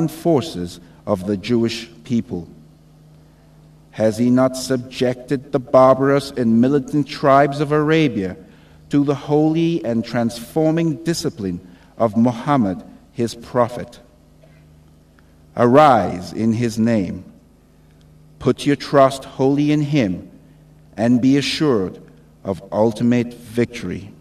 forces of the Jewish people? Has he not subjected the barbarous and militant tribes of Arabia to the holy and transforming discipline of Muhammad, his prophet? Arise in his name. Put your trust wholly in him and be assured of ultimate victory.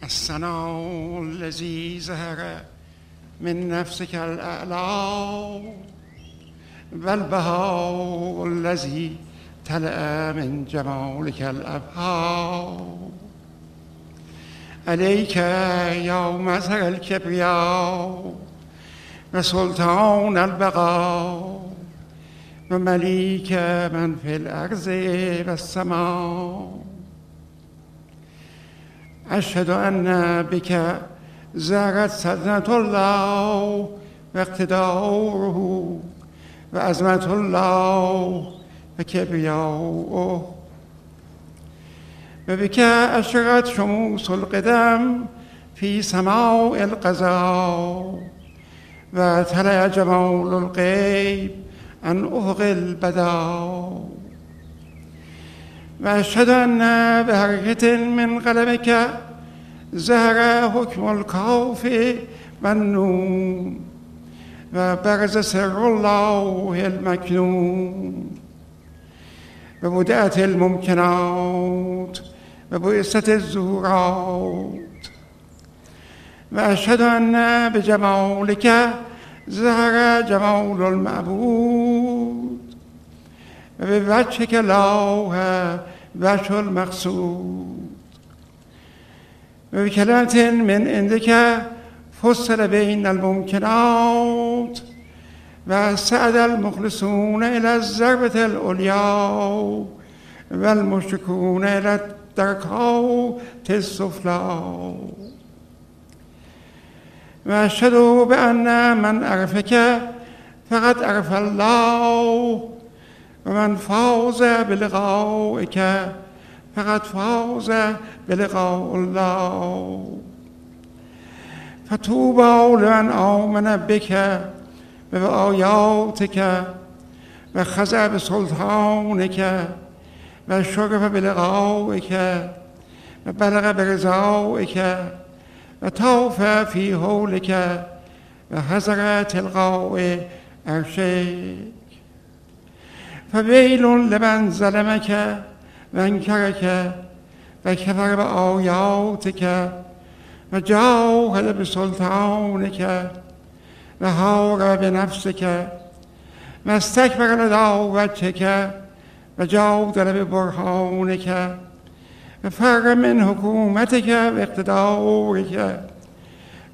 الثناء الذي ظهر من نفسك الأعلى والبهاء الذي تلأ من جمالك الأبهى عليك يا مظهر الكبرياء وسلطان البقاء ومليك من في الأرض والسماء. أشهد أن بك زارت سلطنة الله واقتداره وعظمة الله وكبرياؤه، وبك أشرقت شموس القدم في سماء القضاء وطلع جمال الغيب عن أفق البداء. وأشهد أن بحركة من قلمك ظهر حكم الكوف والنون وبرز سر الله المكنون وبدأت الممكنات وبئست الزهورات. وأشهد أن بجمالك ظهر جمال المعبود وبوجهك الله وجه المقصود. وبكلمة من عندك فصل بين الممكنات وسعد المخلصون إلى الضربة العليا والمشركون إلى الدركات السفلى. وأشهد بأن من عرفك فقد عرف الله ومن فاز بلقائك فقد فاز بلقاء الله. فطوبى لمن آمن بك وبآياتك وخضع بسلطانك وشرف بلقائك وبلغ برضائك وطاف في هولك وحضر تلقاء عرشك. فويل لمن ظلمك وانكرك وكفر بآياتك وجاهد بسلطانك وهار بنفسك واستكبر لدعوتك وجادل ببرهانك وفر من حكومتك واقتدارك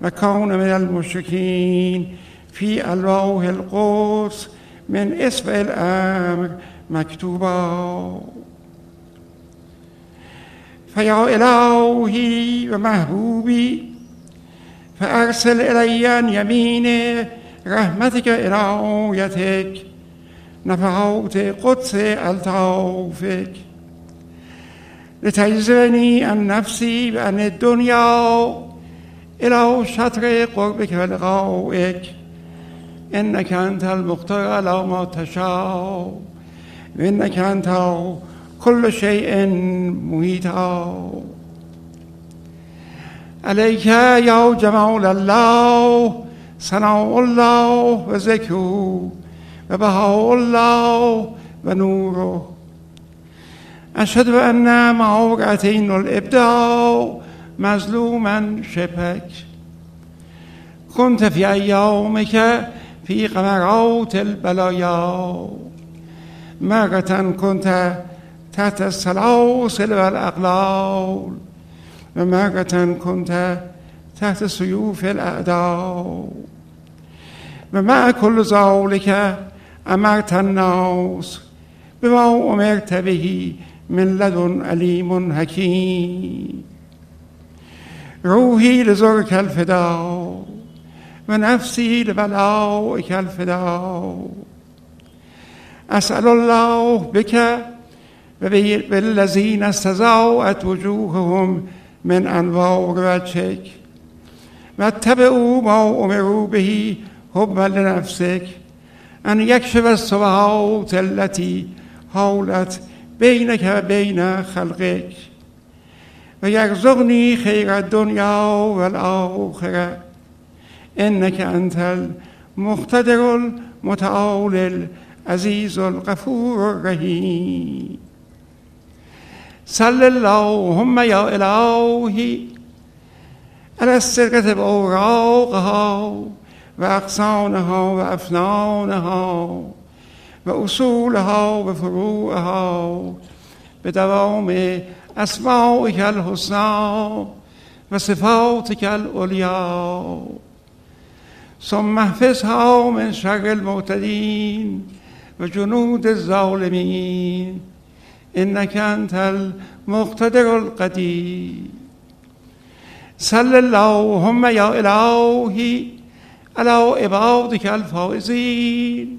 وكان من المشركين في ألواح القدس من اسم الأمر مكتوبا. فيا إلهي ومحبوبي فأرسل إلي عن يمين رحمتك إلى آيتك نفحات قدس ألطافك لتجذبني عن نفسي وعن الدنيا إلى شطر قربك ولقائك. إنك أنت المقتدر على ما تشاء وإنك أنت كل شيء محيطا. عليك يا جمال الله ثناء الله وذكره وبهاء الله ونوره. أشهد أن مع وقعتين الإبداع مظلوما شبهك. كنت في أيامك في غمرات البلايا، مرة كنت تحت السلاسل والأغلال ومرة كنت تحت سيوف الأعداء. ومع كل ذلك أمرت الناس بما أمرت به من لدن عليم حكيم. روحي لزرك الفداء ونفسي لبلائك الفداء. أسأل الله بك وبالذين استضاءت وجوههم من أنوار وجهك واتبعوا ما أمروا به حبا لنفسك أن يكشف الصبغات التي حولت بينك وبين خلقك ويرزقني خير الدنيا والآخرة. إنك أنت المقتدر المتعال العزيز الغفور الرحيم. صل اللهم يا إلهي على السرقة بأوراقها وأغصانها وأفنانها وأصولها وفروعها بدوام أسمائك الحسنى وصفاتك العليا ثم احفظها من شر المعتدين وجنود الظالمين إنك أنت المقتدر القدير. صل اللهم يا إلهي على عبادك الفائزين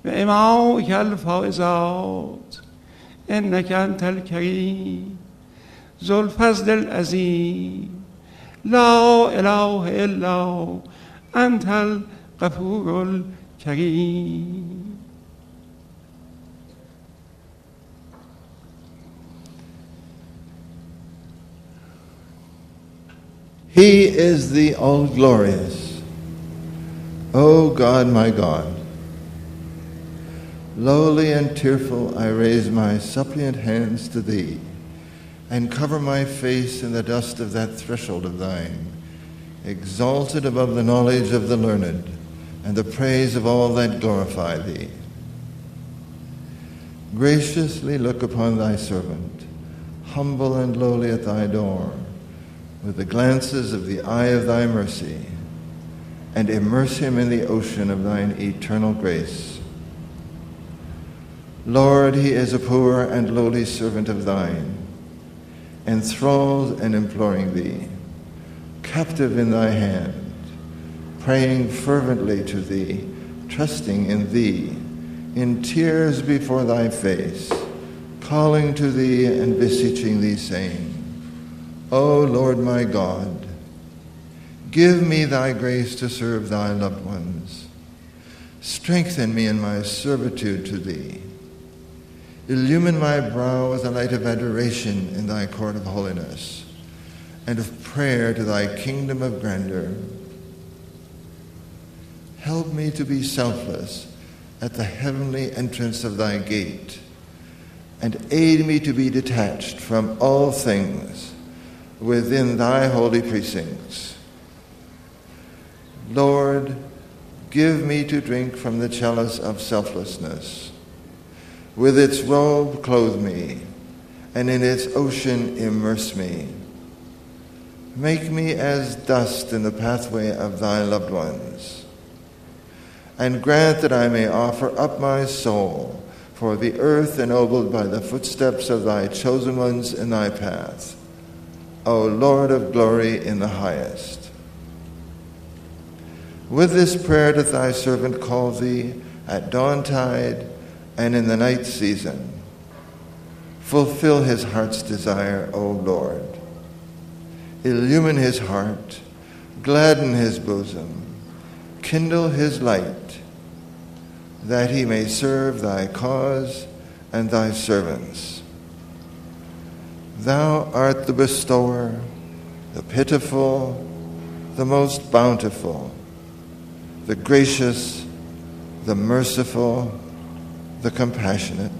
وإمائك الفائزات إنك أنت الكريم ذو الفضل العظيم لا إله إلا أنت الغفور الكريم. He is the all-glorious, O God, my God. Lowly and tearful I raise my suppliant hands to thee, and cover my face in the dust of that threshold of thine, exalted above the knowledge of the learned and the praise of all that glorify thee. Graciously look upon thy servant, humble and lowly at thy door, with the glances of the eye of thy mercy, and immerse him in the ocean of thine eternal grace. Lord, he is a poor and lowly servant of thine, enthralled and imploring thee, captive in thy hand, praying fervently to thee, trusting in thee, in tears before thy face, calling to thee and beseeching thee, saying, O Lord my God, give me thy grace to serve thy loved ones. Strengthen me in my servitude to thee. Illumine my brow with the light of adoration in thy court of holiness, and of prayer to thy kingdom of grandeur. Help me to be selfless at the heavenly entrance of thy gate, and aid me to be detached from all things within thy holy precincts. Lord, give me to drink from the chalice of selflessness. With its robe clothe me, and in its ocean immerse me. Make me as dust in the pathway of thy loved ones, and grant that I may offer up my soul for the earth ennobled by the footsteps of thy chosen ones in thy path, O Lord of glory in the highest. With this prayer doth thy servant call thee at dawntide and in the night season. Fulfill his heart's desire, O Lord. Illumine his heart, gladden his bosom, kindle his light, that he may serve thy cause and thy servants. Thou art the bestower, the pitiful, the most bountiful, the gracious, the merciful, the compassionate.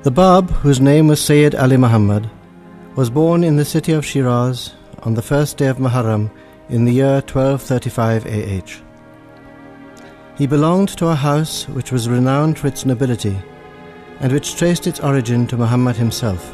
The Bab, whose name was Sayyid Ali Muhammad, was born in the city of Shiraz on the first day of Muharram in the year 1235 AH. He belonged to a house which was renowned for its nobility and which traced its origin to Muhammad himself.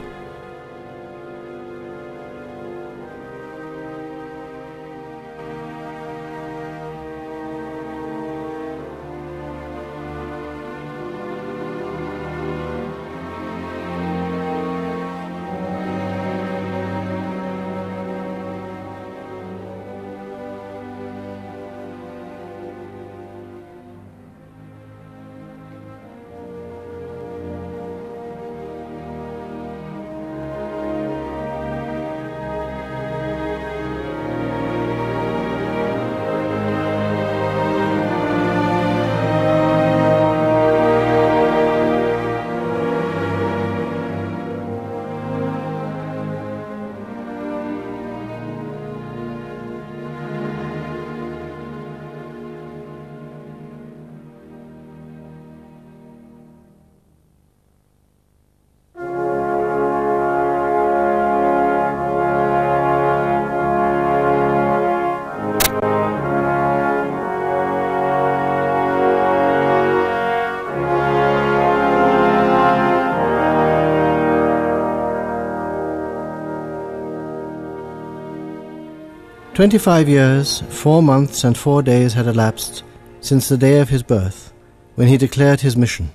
25 years, 4 months and 4 days had elapsed since the day of his birth, when he declared his mission.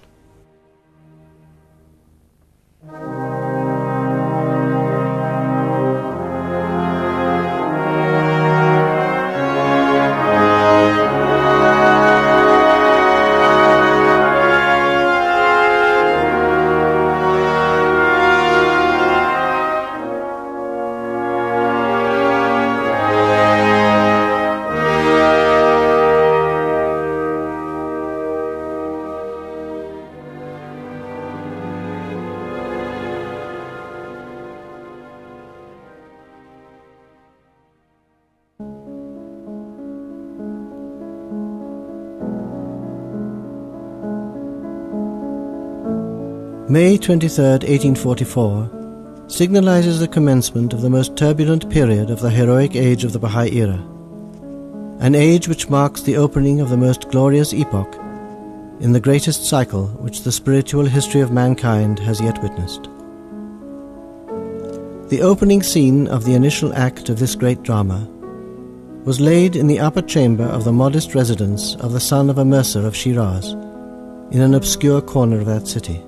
May 23, 1844, signalizes the commencement of the most turbulent period of the heroic age of the Baha'i era, an age which marks the opening of the most glorious epoch in the greatest cycle which the spiritual history of mankind has yet witnessed. The opening scene of the initial act of this great drama was laid in the upper chamber of the modest residence of the son of a mercer of Shiraz, in an obscure corner of that city.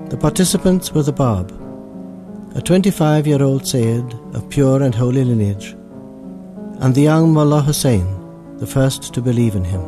The participants were the Bab, a 25-year-old Sayyid of pure and holy lineage, and the young Mullah Hussein, the first to believe in him.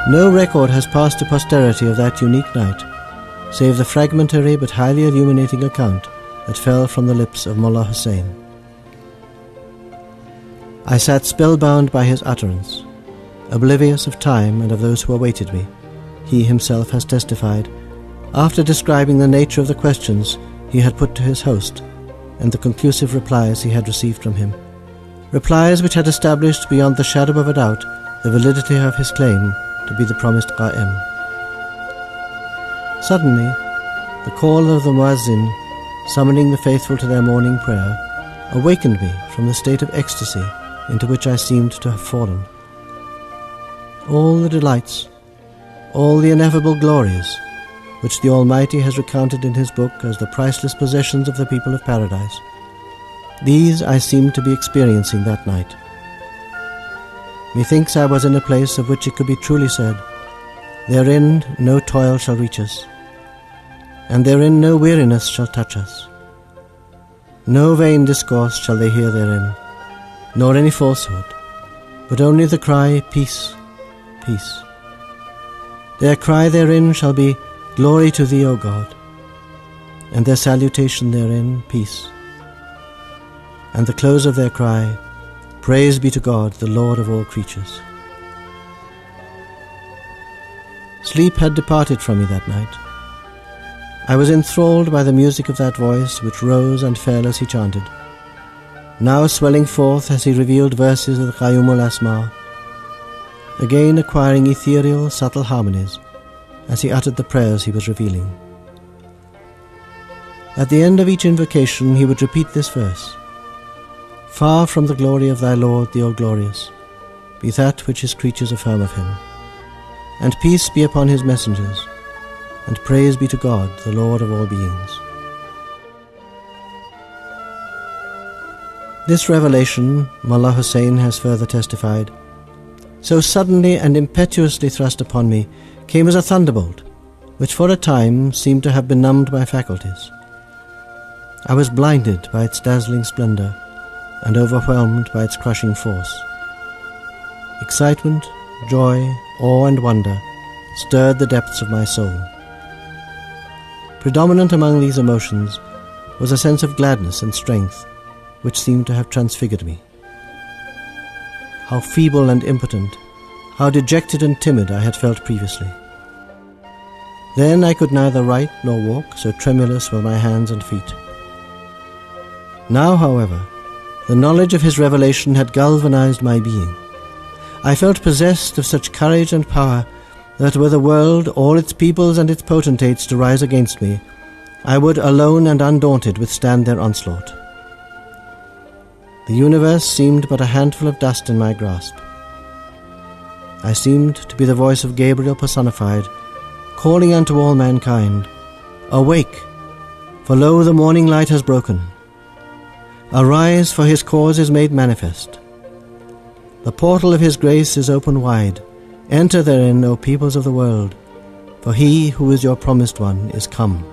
No record has passed to posterity of that unique night, save the fragmentary but highly illuminating account that fell from the lips of Mullah Hussein. I sat spellbound by his utterance, oblivious of time and of those who awaited me. He himself has testified, after describing the nature of the questions he had put to his host and the conclusive replies he had received from him, replies which had established beyond the shadow of a doubt the validity of his claim to be the promised Qa'im. Suddenly, the call of the Muazzin, summoning the faithful to their morning prayer, awakened me from the state of ecstasy into which I seemed to have fallen. All the delights, all the ineffable glories, which the Almighty has recounted in His book as the priceless possessions of the people of paradise, these I seemed to be experiencing that night. Methinks I was in a place of which it could be truly said, "Therein no toil shall reach us, and therein no weariness shall touch us. No vain discourse shall they hear therein, nor any falsehood, but only the cry, Peace, peace. Their cry therein shall be, Glory to Thee, O God, and their salutation therein, Peace. And the close of their cry, Praise be to God, the Lord of all creatures." Sleep had departed from me that night. I was enthralled by the music of that voice which rose and fell as he chanted, now swelling forth as he revealed verses of the Qayyum al-Asma, again acquiring ethereal, subtle harmonies as he uttered the prayers he was revealing. At the end of each invocation he would repeat this verse, "Far from the glory of thy Lord, the All-Glorious, be that which his creatures affirm of him, and peace be upon his messengers, and praise be to God, the Lord of all beings." This revelation, Mullah Hussein has further testified, so suddenly and impetuously thrust upon me, came as a thunderbolt, which for a time seemed to have benumbed my faculties. I was blinded by its dazzling splendor and overwhelmed by its crushing force. Excitement, joy, awe, and wonder stirred the depths of my soul. Predominant among these emotions was a sense of gladness and strength which seemed to have transfigured me. How feeble and impotent, how dejected and timid I had felt previously. Then I could neither write nor walk, so tremulous were my hands and feet. Now, however, the knowledge of his revelation had galvanized my being. I felt possessed of such courage and power that were the world, all its peoples and its potentates to rise against me, I would, alone and undaunted, withstand their onslaught. The universe seemed but a handful of dust in my grasp. I seemed to be the voice of Gabriel personified, calling unto all mankind, "Awake, for lo, the morning light has broken. Arise, for his cause is made manifest. The portal of his grace is open wide. Enter therein, O peoples of the world, for he who is your promised one is come."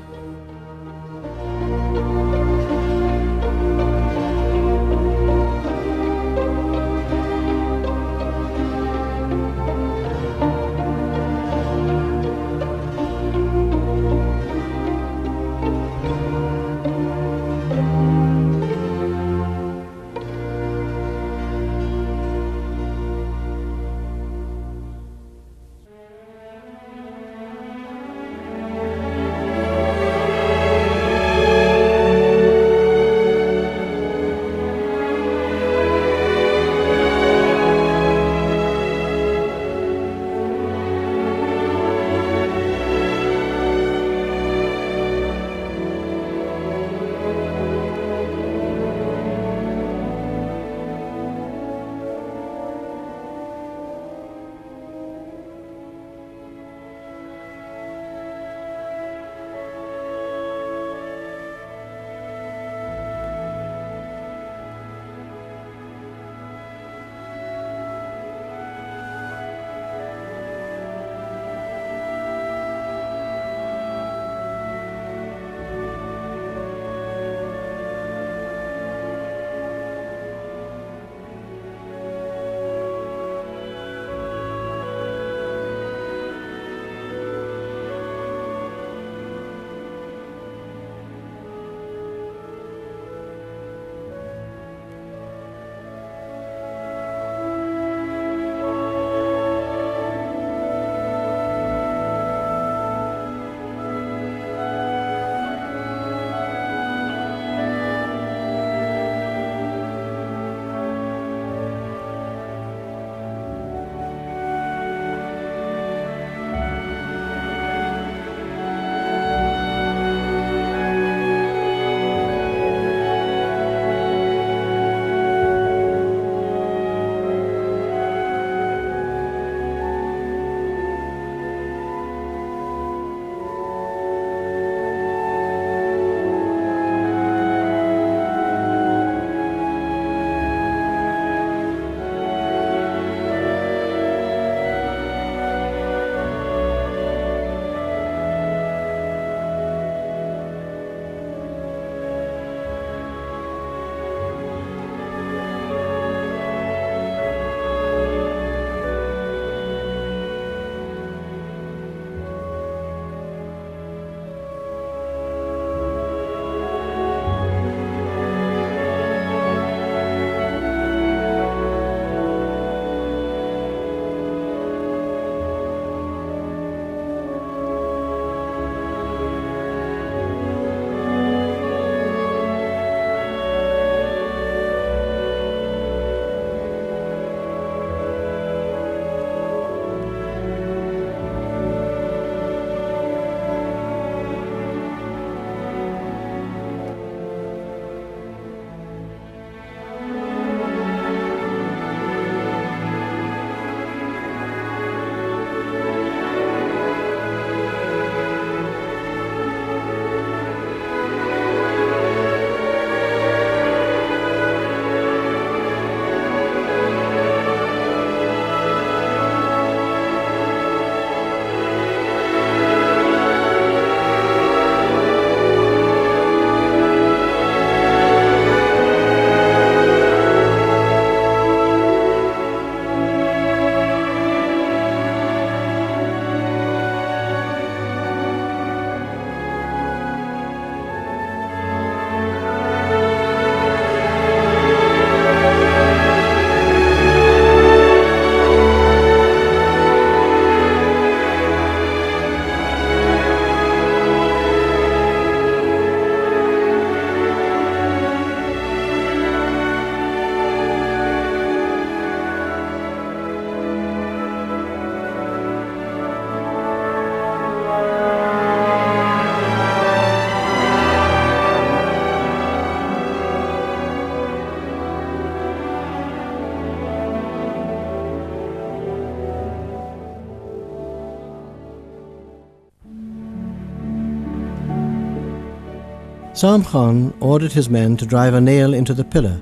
Sam Khan ordered his men to drive a nail into the pillar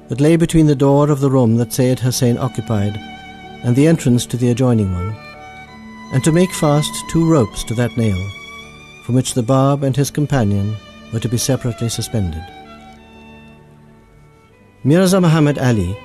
that lay between the door of the room that Sayyid Hussein occupied and the entrance to the adjoining one, and to make fast 2 ropes to that nail, from which the Bab and his companion were to be separately suspended. Mirza Muhammad Ali